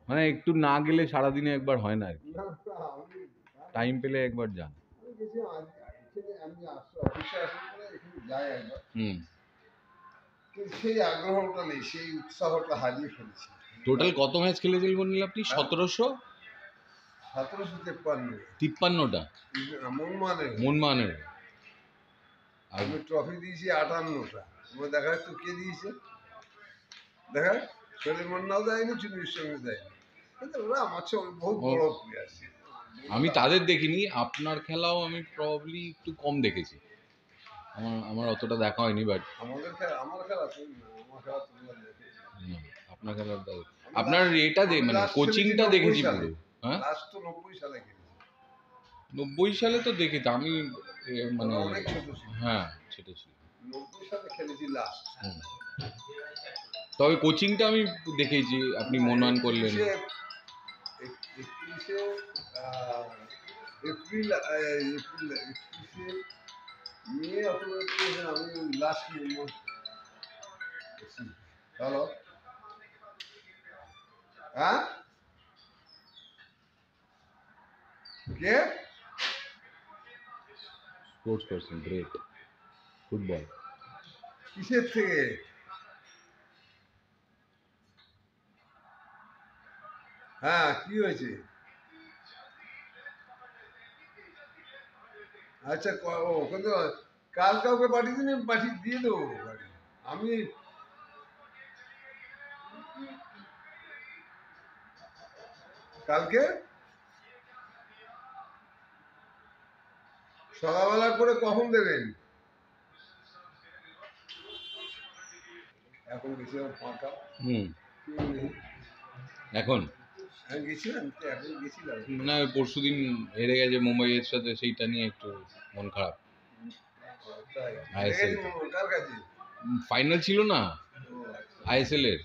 মানে একটু না গেলে সারাদিনে একবার হয় না আর কি, টাইম পেলে একবার যান। সেই আগ্রহটা নেই, সেই উৎসাহটা হারিয়ে ফেলেছি। টোটাল কত ম্যাচ খেলেছিল বললেন আপনি? 1753টা মনমানের। আমি ট্রফি দিয়েছি 58টা। তোমার দেখা যাচ্ছে কে দিয়েছে, দেখা সলিমন্নাও দেয়নি, চুনির সঙ্গে দেয়নি, কিন্তু ওরা আমার সঙ্গে বহুত বড় প্লেয়ার। আমি তাদের দেখিনি, আপনার খেলাও আমি প্রবাবলি একটু কম দেখেছি, আমার অতটা দেখা হয়নি। বাট আমার খেলা আপনার খেলা, আপনার এটা মানে কোচিংটা দেখেছি পুরো। হ্যাঁ, লাস্ট তো 90 সালে খেলেছি। 90 সালে তো দেখেছি আমি, মানে অনেক ছোট ছিল। হ্যাঁ, সেটা ছিল 90 সালে খেলেছি লাস্ট। তবে কোচিংটা আমি দেখেছি, আপনি মনন করলেন। 31শে এপ্রিল মে অথবা আমি লাস্ট হ্যালো, হ্যাঁ কে স্পোর্টস পারসন, গ্রেট ফুটবল। কিসের থেকে? হ্যাঁ, কি হয়েছে? আচ্ছা, ওখানে কাল কাউকে পাঠিয়ে দিন, পাঠিয়ে দিয়ে দেবো। আমি কালকে সকালবেলা করে কখন দেবেন? এখন গেছিলাম ফাঁকা। এখন গেছিলাম, এখন গেছিলাম না, পরশুদিন হেরে গেছে মুম্বাইয়ের সাথে, সেইটা নিয়ে একটু মন খারাপ। ফাইনাল ছিল না আইএসএল এর,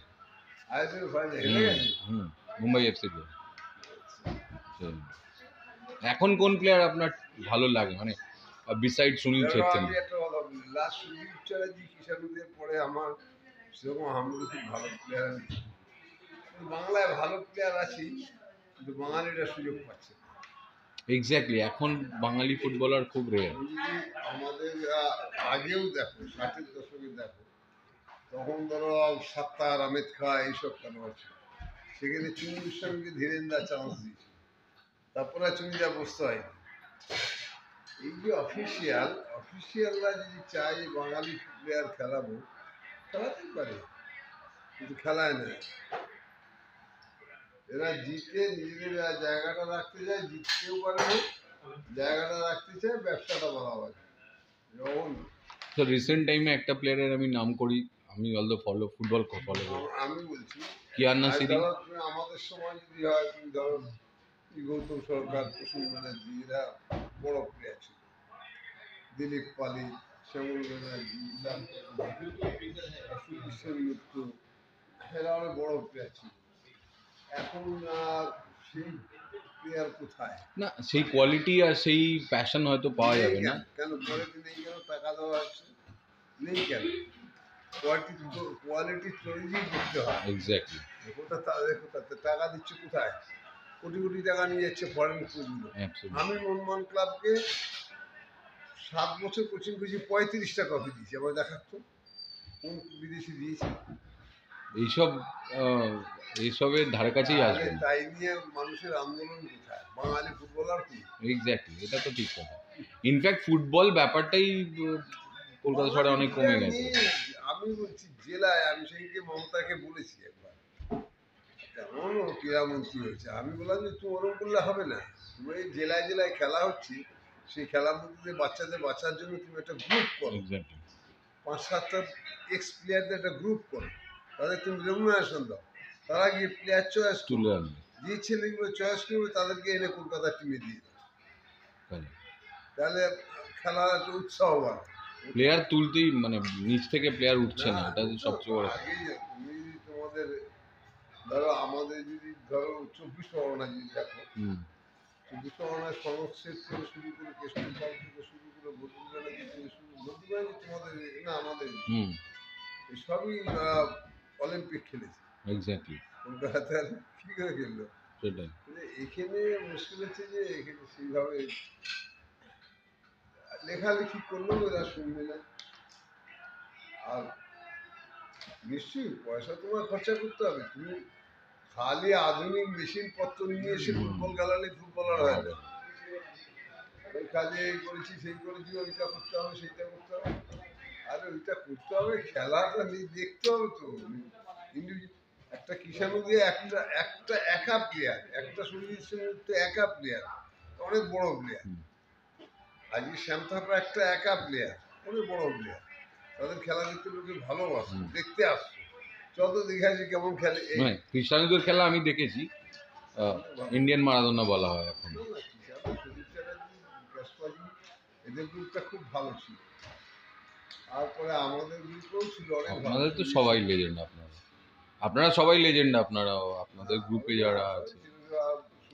মুম্বাই এফসি তে। এখন কোন প্লেয়ার আপনার ভালো লাগে, মানে বিসাইড সুনীল ছেত্রী? সুনীল চ্যাটার্জি, কিষাণুদের পরে আমার সেরকম আমাদের খুব ভালো প্লেয়ার নেই। বাংলায় ভালো প্লেয়ার আছে, কিন্তু বাঙালিরা সুযোগ পাচ্ছে না। এক্স্যাক্টলি, এখন বাঙালি ফুটবলার খুব রেয়ার। আমাদের আগেও দেখো, 60-এর দশকে দেখো, তখন ধরো সাত্তার, আহমেদ খা এইসব খেলোয়াড় ছিল, সেখানে চুনির সঙ্গে ধীরেন্দা চান্স দিয়েছিল, তারপরে চুনিরা বসতে হয়নি। এই যে অফিসিয়ালরা যদি চায় বাঙালি প্লেয়ার খেলাবো, খেলাতেই পারে, কিন্তু খেলায় না। এরা জিতে নিজেদের জায়গাটা রাখতে চায়, জিততেও পারে না, জায়গাটা রাখতে চায়, ব্যবসাটা বাড়াবার। তো রিসেন্ট টাইমে একটা প্লেয়ারের আমি নাম করি, আমি অলদো ফুটবল ফলো করি, আমি বলছি কিয়ান নাসিরি। আমাদের সময় যদি হয়, তুমি ধরো গৌতম সরকার, প্রসূন ব্যানার্জি, এরা বড় প্লেয়ার ছিল, দিলীপ পালি, শ্যামল ব্যানার্জি, মিত্র, এরা অনেক বড় প্লেয়ার ছিল। এখন সেই প্লেয়ার কোথায়? না, সেই কোয়ালিটি আর সেই প্যাশন হয়তো পাওয়া যাবে না। কেন কোয়ালিটি নেই? কেন টাকা দেওয়া হচ্ছে নেই? কেন কোয়ালিটি তৈরি করতে হয়। এক্স্যাক্টলি, টাকা দিচ্ছে কোথায়? কোটি কোটি টাকা নিয়ে যাচ্ছে ফরেন কোচগুলো। আমি মনমোহন ক্লাবকে 7 বছর কোচিং করেছি, 35টা ট্রফি দিয়েছি। আবার দেখাচ্ছ কোন বিদেশি দিয়েছে? এইসবের ধারে কাছেই আসবে। তাই নিয়ে মানুষের আন্দোলন কোথায়? বাঙালি ফুটবলার কি? এক্স্যাক্টলি, এটা তো ঠিক কথা। ইনফ্যাক্ট ফুটবল ব্যাপারটাই কলকাতা শহরে অনেক কমে গেছে। আমি বলছি জেলায়, আমি সেইকে মমতাকে বলেছি একবার, কেমন ক্রীড়ামন্ত্রী হয়েছে, আমি বললাম যে তুমি ওরকম করলে হবে না, তুমি এই জেলায় জেলায় খেলা হচ্ছে, সেই খেলার মধ্যে বাচ্চাদের বাঁচার জন্য তুমি একটা গ্রুপ করো, 5-7টা এক্স প্লেয়ারদের একটা গ্রুপ করো, তাদের তুমি রেমুনারেশন দাও, তারা গিয়ে প্লেয়ার চয়েস তুলে আনবে, যে ছেলেগুলো চয়েস করবে তাদেরকে এনে কলকাতার টিমে দিয়ে দেবে, তাহলে খেলার একটা উৎসাহ বাড়বে। প্লেয়ার তুলতেই, মানে নিচ থেকে প্লেয়ার উঠছে না, এটা সবচেয়ে বড়। তুমি তোমাদের ধরো, আমাদের যদি ধরো 24 পরগনা যদি দেখো, 24 পরগনার সংস্কৃত থেকে শুরু করে, কেষ্টপাল থেকে শুরু করে, বদুল ব্যানার্জি থেকে শুরু, বদুল ব্যানার্জি তোমাদের না আমাদের, সবই অলিম্পিক খেলেছে। এক্স্যাক্টলি, কলকাতা কি করে খেললো? সেটাই। এখানে মুশকিল হচ্ছে যে এখানে সেইভাবে লেখালেখি করলেও এরা শুনবে না। আর নিশ্চয়ই পয়সা তোমার খরচা করতে হবে। তুমি খালি আধুনিক মেশিন পত্র নিয়ে এসে ফুটবল খেলালে ফুটবলার হয় না। ওই কাজে এই করেছি সেই করেছি, ওইটা করতে হবে সেইটা করতে হবে। আরে ওইটা করতে হবে, খেলাটা দেখতে হবে তো। একটা কিষাণু দিয়ে একটা একটা একা প্লেয়ার, একটা শরীরের সঙ্গে একা প্লেয়ার, অনেক বড় প্লেয়ার। আজকে শ্যাম থাপা একটা একা প্লেয়ার, অনেক বড় প্লেয়ার। তাদের খেলা দেখতে লোকে ভালোবাসে, দেখতে আসছে। যত দেখাচ্ছি কেমন খেলে এই মানে ক্রিস্টিয়ানোদের খেলা আমি দেখেছি, ইন্ডিয়ান মারাদোনা বলা হয় এখন। না, না, কিষাণু, সুদীপ চ্যাটার্জি, বিকাশ পাজি, এদের গ্রুপটা খুব ভালো ছিল। তারপরে আমাদের গ্রুপেও ছিল অনেক ভালো। আপনাদের তো সবাই লেজেন্ড, আপনারা সবাই লেজেন্ড, আপনারাও আপনাদের গ্রুপে যারা আছে।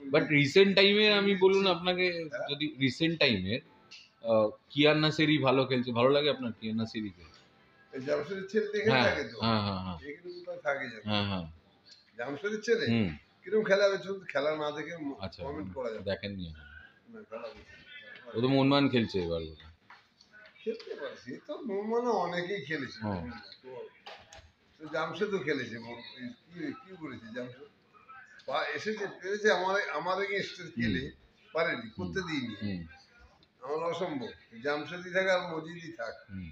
বাট রিসেন্ট টাইমে আমি বলুন আপনাকে, যদি রিসেন্ট টাইমের কিয়ান নাসেরি ভালো খেলছে, ভালো লাগে আপনার কিয়ান নাসেরিকে? এই জামশেদের ছেলে দেখে হ্যাঁ থাকে তো, হ্যাঁ হ্যাঁ হ্যাঁ এখানে কোথাও থাকে জানো? হ্যাঁ হ্যাঁ। জামশেদের ছেলে হুম, কিরকম খেলা হবে? খেলা না দেখে আচ্ছা, কমেন্ট করা যাবে দেখেননি এখন? না, খেলা দেখে। ও তো মোহনবাগান খেলছে এবার বোধহয়। খেলতে পারে, সে তো মোহনবাগানে অনেকেই খেলেছে। হ্যাঁ। তো জামশেদও খেলেছে। কি কি করেছে জামশেদ? এসেছে, পেরেছে আমার এগেইনস্টে খেলে, পারেনি, করতে দিইনি। হুম আমার অসম্ভব। জামশেদই থাক আর মজিদই থাক, হুম।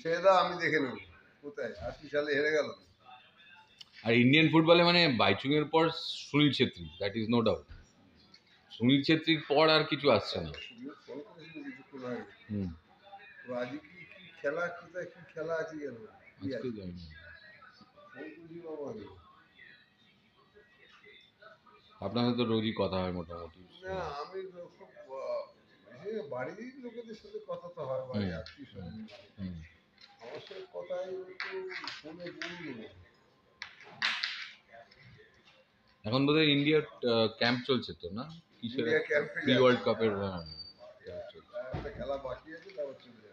ছেড়ে দাও, আমি দেখে নেবো। কোথায় 80 সালে হেরে গেল তো। আর ইন্ডিয়ান ফুটবলে মানে বাইচুং এর পর Sunil Chhetri, that is no doubt. Sunil ছেত্রীর পর আর কিছু আসছে না। ফোন করেছিল কিছুক্ষণ আগে। হুম, তো আজকে কি কি খেলা, কোথায় কি খেলা আছে জানো? কি আজকে আছে? জানি না। ফোন করেছিল আমাকে। আপনাদের তো রোজই কথা হয় মোটামুটি। না, আমি তো খুব বাড়ির লোকেদের সাথে কথা তো হয়, বাড়ি হুম আত্মীয় স্বজন। হুম। আমার সাথে কথা একটু ফোনে বললো। এখন বোধহয় ইন্ডিয়ার ক্যাম্প চলছে তো, না কিসের? ইন্ডিয়া ক্যাম্পে প্রি ওয়ার্ল্ড কাপের, হ্যাঁ, ক্যাম্প চলছে। একটা খেলা বাকি আছে, তারপর চলে যাবে।